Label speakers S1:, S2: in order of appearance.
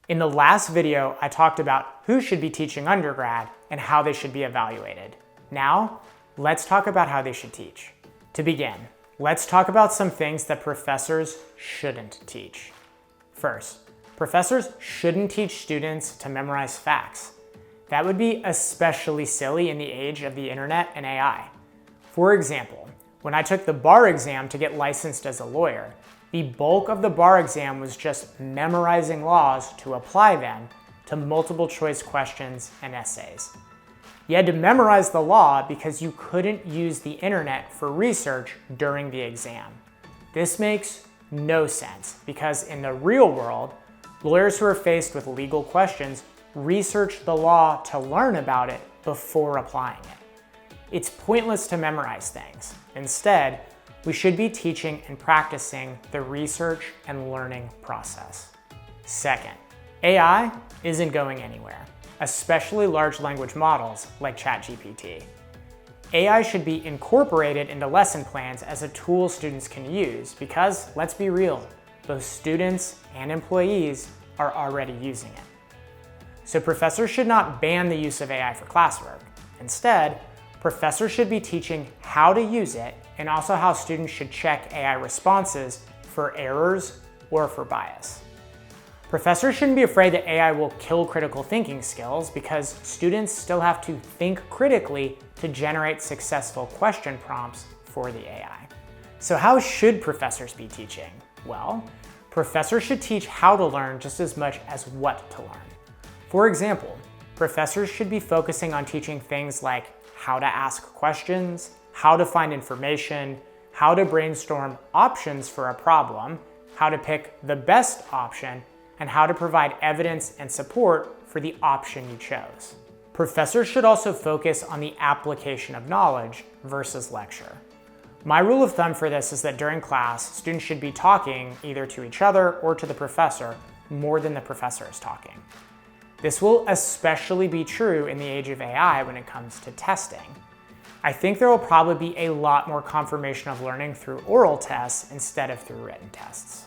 S1: In the last video, I talked about who should be teaching undergrad and how they should be evaluated. Now, let's talk about how they should teach. To begin, let's talk about some things that professors shouldn't teach. First, professors shouldn't teach students to memorize facts. That would be especially silly in the age of the internet and AI. For example, when I took the bar exam to get licensed as a lawyer, the bulk of the bar exam was just memorizing laws to apply them to multiple choice questions and essays. You had to memorize the law because you couldn't use the internet for research during the exam. This makes no sense because in the real world, lawyers who are faced with legal questions research the law to learn about it before applying it. It's pointless to memorize things. Instead, we should be teaching and practicing the research and learning process. Second, AI isn't going anywhere, especially large language models like ChatGPT. AI should be incorporated into lesson plans as a tool students can use because, let's be real, both students and employees are already using it. So professors should not ban the use of AI for classwork. Instead, professors should be teaching how to use it and also how students should check AI responses for errors or for bias. Professors shouldn't be afraid that AI will kill critical thinking skills because students still have to think critically to generate successful question prompts for the AI. So how should professors be teaching? Well, professors should teach how to learn just as much as what to learn. For example, professors should be focusing on teaching things like how to ask questions, how to find information, how to brainstorm options for a problem, how to pick the best option, and how to provide evidence and support for the option you chose. Professors should also focus on the application of knowledge versus lecture. My rule of thumb for this is that during class, students should be talking either to each other or to the professor more than the professor is talking. This will especially be true in the age of AI when it comes to testing. I think there will probably be a lot more confirmation of learning through oral tests instead of through written tests.